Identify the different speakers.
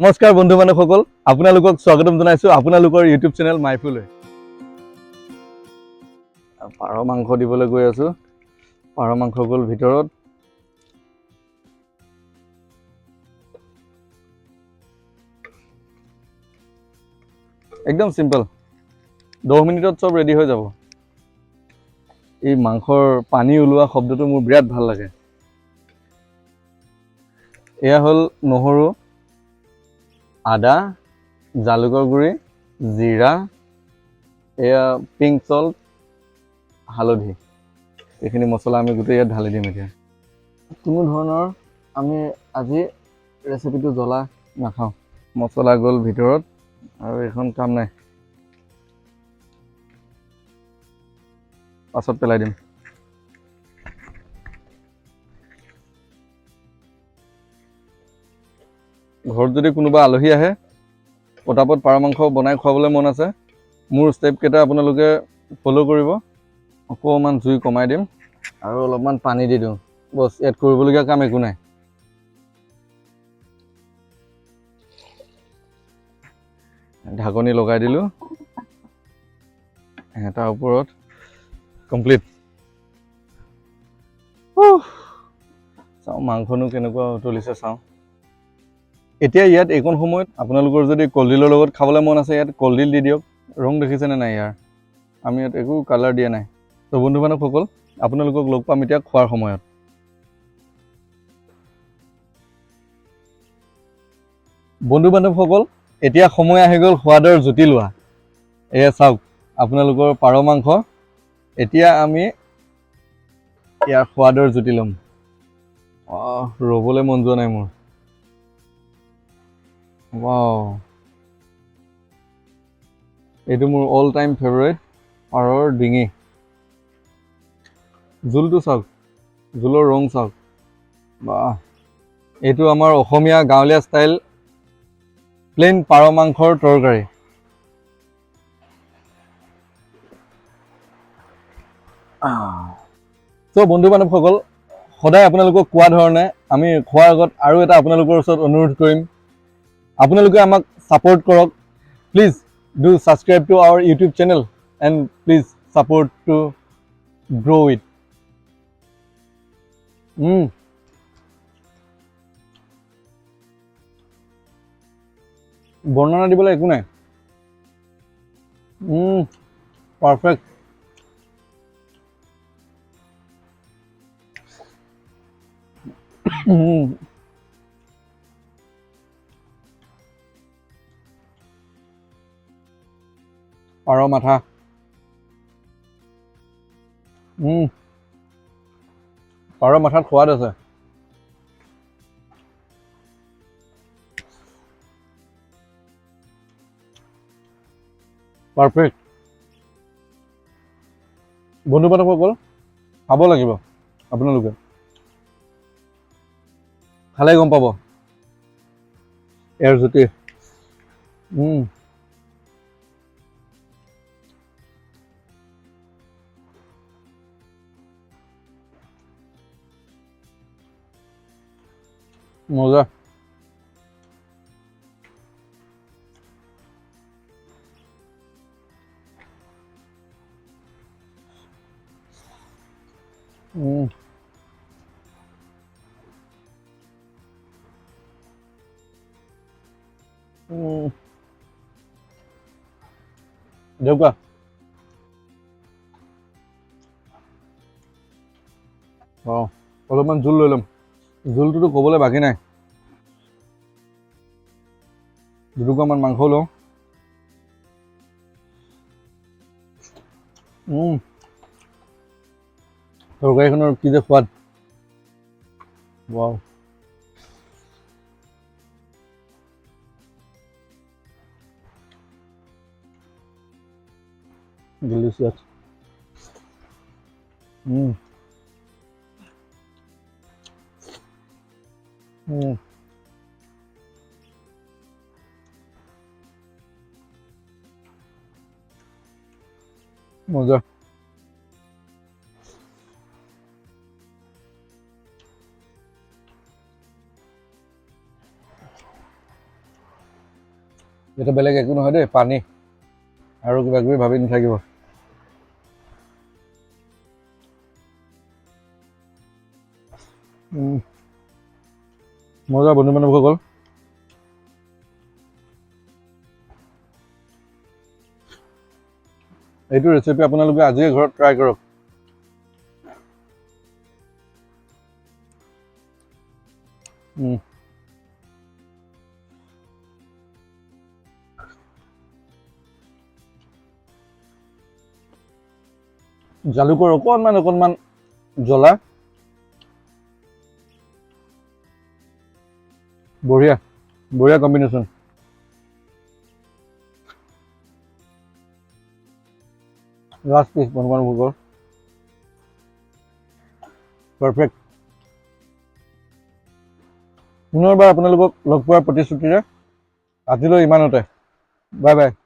Speaker 1: নমস্কাৰ বন্ধু বান্ধৱসকল, আপোনালোকক স্বাগতম জনাইছোঁ আপোনালোকৰ ইউটিউব চেনেল মাইফুলৈ। পাৰ মাংস দিবলৈ গৈ আছোঁ। পাৰ মাংস গ'ল ভিতৰত। একদম চিম্পল, 10 মিনিটত চব ৰেডি হৈ যাব। এই মাংসৰ পানী ওলোৱা শব্দটো মোৰ বিৰাট ভাল লাগে। এয়া হ'ল নহৰু, আদা, জালুকৰ গুড়ি, জিৰা, এয়া পিংক সল্ট, হালধি। এইখিনি মছলা আমি গোটেই ইয়াত ঢালি দিম এতিয়া। কোনো ধৰণৰ আমি আজি ৰেচিপিটো জ্বলা নাখাওঁ। মছলা গ'ল ভিতৰত আৰু এইখন কাম নাই, পাছত পেলাই দিম। ঘৰত যদি কোনোবা আলহী আহে, পটাপট পাৰ মাংস বনাই খুৱাবলৈ মন আছে, মোৰ ষ্টেপকেইটা আপোনালোকে ফ'ল' কৰিব। অকণমান জুই কমাই দিম আৰু অলপমান পানী দি দিওঁ। বছ, ইয়াত কৰিবলগীয়া কাম একো নাই। ঢাকনি লগাই দিলোঁ, তাৰ ওপৰত কমপ্লিট। চাওঁ মাংসনো কেনেকুৱা উতলিছে চাওঁ। এতিয়া ইয়াত এইকণ সময়ত আপোনালোকৰ যদি কলডিলৰ লগত খাবলৈ মন আছে, ইয়াত কলডিল দি দিয়ক। ৰং দেখিছেনে নাই ইয়াৰ? আমি ইয়াত একো কালাৰ দিয়া নাই। তো বন্ধু বান্ধৱসকল, আপোনালোকক লগ পাম এতিয়া খোৱাৰ সময়ত। বন্ধু বান্ধৱসকল, এতিয়া সময় আহি গ'ল সোৱাদৰ জুতি লোৱা। এয়া চাওক আপোনালোকৰ পাৰ মাংস। এতিয়া আমি ইয়াৰ সোৱাদৰ জুতি ল'ম। ৰ'বলৈ মন যোৱা নাই মোৰ। ৱাও, এইটো মোৰ অল টাইম ফেভৰেট পাৰৰ ডিঙি। জোলটো চাওক, জোলৰ ৰং চাওক। বাহ, এইটো আমাৰ অসমীয়া গাঁৱলীয়া ষ্টাইল প্লেইন পাৰ মাংসৰ তৰকাৰী। চ' বন্ধু বান্ধৱসকল, সদায় আপোনালোকক কোৱা ধৰণে আমি খোৱাৰ আগত আৰু এটা আপোনালোকৰ ওচৰত অনুৰোধ কৰিম, আপোনালোকে আমাক ছাপোৰ্ট কৰক। Please do subscribe to our YouTube channel and please support to grow' it. বৰ্ণনা দিবলৈ একো নাই। পাৰফেক্ট। পাৰ মাথা। পাৰ মাথাত সোৱাদ আছে। পাৰফেক্ট। বন্ধু বান্ধৱসকল, খাব লাগিব। আপোনালোকে খালে গম পাব ইয়াৰ জুতি। মজা। দেউকা অলপমান জোল লৈ ল'ম। জোলটোতো ক'বলৈ বাকী নাই। দুটুকুৰামান মাংস লওঁ। তৰকাৰীখনৰ কি যে সোৱাদ। ৱাও। ডিলিচিয়াছ। মজা। এটা বেলেগ একো নহয় দেই, পানী আৰু কিবা কিবি ভাবি নাথাকিব। মজা বন্ধু বান্ধৱসকল, এইটো ৰেচিপি আপোনালোকে আজিয়ে ঘৰত ট্ৰাই কৰক। জালুকৰ অকণমান জ্বলা, বঢ়িয়া বঢ়িয়া কম্বিনেশ্যন। লাষ্ট পিচ বন্ধু বান্ধৱসকল, পাৰফেক্ট। পুনৰবাৰ আপোনালোকক লগ পোৱাৰ প্ৰতিশ্ৰুতিৰে আজিলৈ ইমানতে। Bye bye.